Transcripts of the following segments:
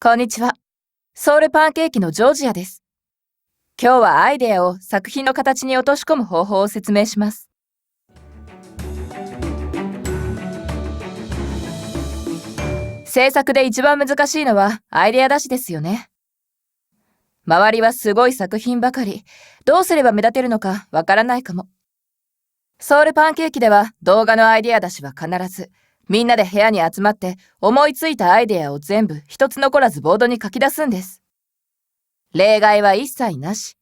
こんにちは。ソウルパンケーキのジョージアです。今日はアイデアを作品の形に落とし込む方法を説明します。制作で一番難しいのはアイデア出しですよね。周りはすごい作品ばかり。どうすれば目立てるのかわからないかも。ソウルパンケーキでは動画のアイデア出しは必ず、みんなで部屋に集まって思いついたアイデアを全部一つ残らずボードに書き出すんです。例外は一切なし。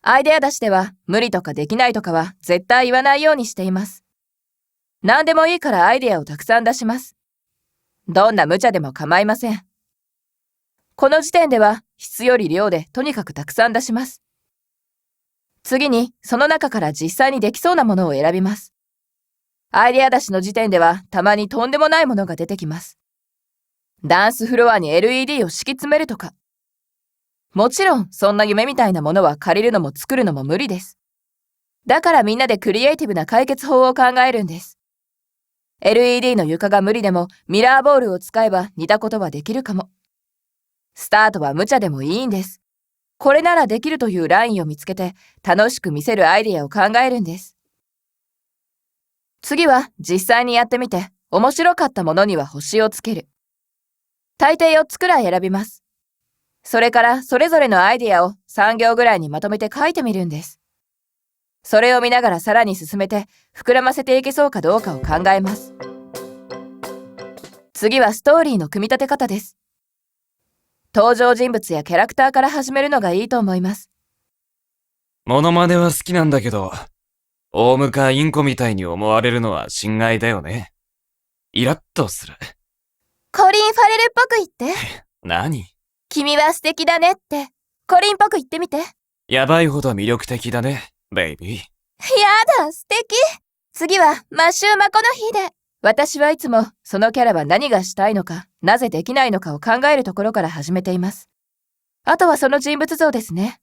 アイデア出しでは無理とかできないとかは絶対言わないようにしています。何でもいいからアイデアをたくさん出します。どんな無茶でも構いません。この時点では質より量でとにかくたくさん出します。次にその中から実際にできそうなものを選びます。アイデア出しの時点ではたまにとんでもないものが出てきます。ダンスフロアに LED を敷き詰めるとか。もちろんそんな夢みたいなものは借りるのも作るのも無理です。だからみんなでクリエイティブな解決法を考えるんです。LED の床が無理でもミラーボールを使えば似たことはできるかも。スタートは無茶でもいいんです。これならできるというラインを見つけて楽しく見せるアイデアを考えるんです。次は実際にやってみて面白かったものには星をつける。大抵4つくらい選びます。それからそれぞれのアイデアを3行ぐらいにまとめて書いてみるんです。それを見ながらさらに進めて膨らませていけそうかどうかを考えます。次はストーリーの組み立て方です。登場人物やキャラクターから始めるのがいいと思います。モノマネは好きなんだけど、オウムかインコみたいに思われるのは心外だよね。イラッとする。コリン・ファレルっぽく言って。何？君は素敵だねって。コリンっぽく言ってみて。やばいほど魅力的だね、ベイビー。やだ、素敵。次はマシューマコの日で。私はいつもそのキャラは何がしたいのか、なぜできないのかを考えるところから始めています。あとはその人物像ですね。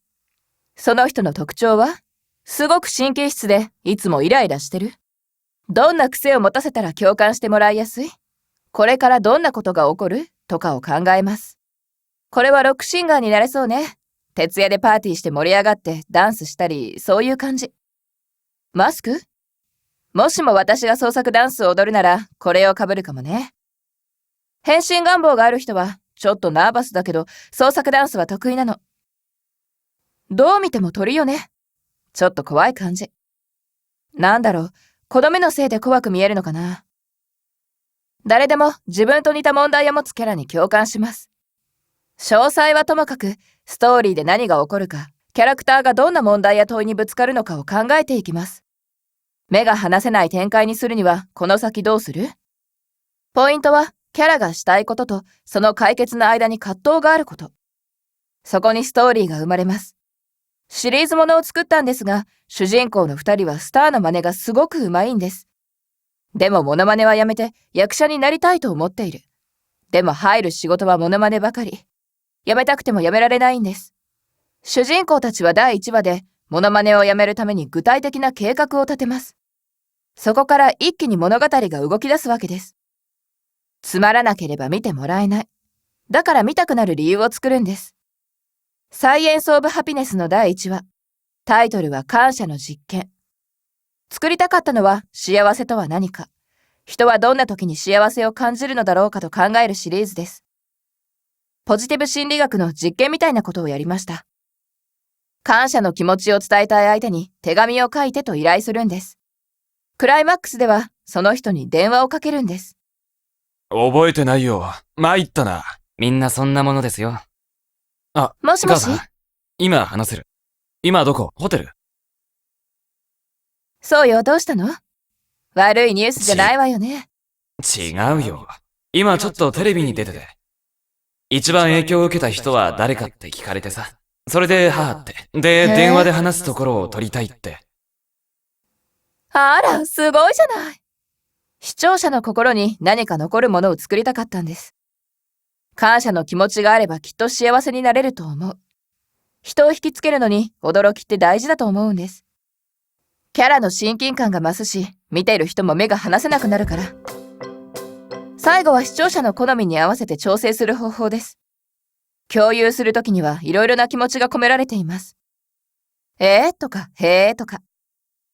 その人の特徴は、すごく神経質でいつもイライラしてる。どんな癖を持たせたら共感してもらいやすい？これからどんなことが起こる？とかを考えます。これはロックシンガーになれそうね。徹夜でパーティーして盛り上がってダンスしたり、そういう感じ。マスク？もしも私が創作ダンスを踊るなら、これを被るかもね。変身願望がある人は、ちょっとナーバスだけど、創作ダンスは得意なの。どう見ても鳥よね。ちょっと怖い感じ。なんだろう、子供のせいで怖く見えるのかな。誰でも自分と似た問題を持つキャラに共感します。詳細はともかく、ストーリーで何が起こるか、キャラクターがどんな問題や問いにぶつかるのかを考えていきます。目が離せない展開にするには、この先どうする？ポイントは、キャラがしたいことと、その解決の間に葛藤があること。そこにストーリーが生まれます。シリーズものを作ったんですが、主人公の2人はスターの真似がすごく上手いんです。でもモノマネはやめて役者になりたいと思っている。でも入る仕事はモノマネばかり。やめたくてもやめられないんです。主人公たちは第1話でモノマネをやめるために具体的な計画を立てます。そこから一気に物語が動き出すわけです。つまらなければ見てもらえない。だから見たくなる理由を作るんです。サイエンス・オブ・ハピネスの第1話。タイトルは感謝の実験。作りたかったのは幸せとは何か。人はどんな時に幸せを感じるのだろうかと考えるシリーズです。ポジティブ心理学の実験みたいなことをやりました。感謝の気持ちを伝えたい相手に手紙を書いてと依頼するんです。クライマックスではその人に電話をかけるんです。覚えてないよ。参ったな。みんなそんなものですよ。あ、もしもし？母さん、今話せる。今どこ？ホテル？そうよ、どうしたの？悪いニュースじゃないわよね。違うよ。今ちょっとテレビに出てて。一番影響を受けた人は誰かって聞かれてさ。それで母って。で、電話で話すところを撮りたいって。あら、すごいじゃない。視聴者の心に何か残るものを作りたかったんです。感謝の気持ちがあればきっと幸せになれると思う。人を引きつけるのに驚きって大事だと思うんです。キャラの親近感が増すし、見ている人も目が離せなくなるから。最後は視聴者の好みに合わせて調整する方法です。共有するときにはいろいろな気持ちが込められています。とか、へーとか。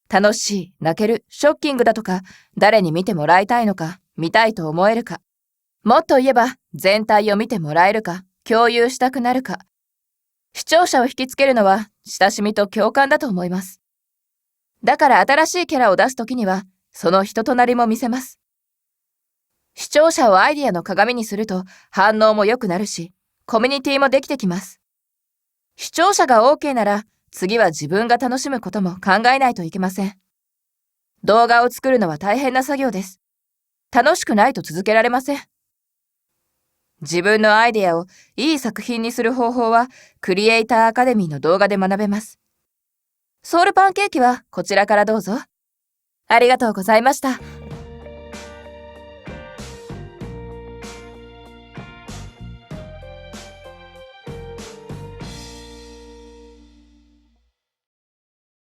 楽しい、泣ける、ショッキングだとか、誰に見てもらいたいのか、見たいと思えるか。もっと言えば、全体を見てもらえるか、共有したくなるか。視聴者を引きつけるのは、親しみと共感だと思います。だから新しいキャラを出すときには、その人となりも見せます。視聴者をアイディアの鏡にすると、反応も良くなるし、コミュニティもできてきます。視聴者が OK なら、次は自分が楽しむことも考えないといけません。動画を作るのは大変な作業です。楽しくないと続けられません。自分のアイデアをいい作品にする方法は、クリエイターアカデミーの動画で学べます。ソウルパンケーキはこちらからどうぞ。ありがとうございました。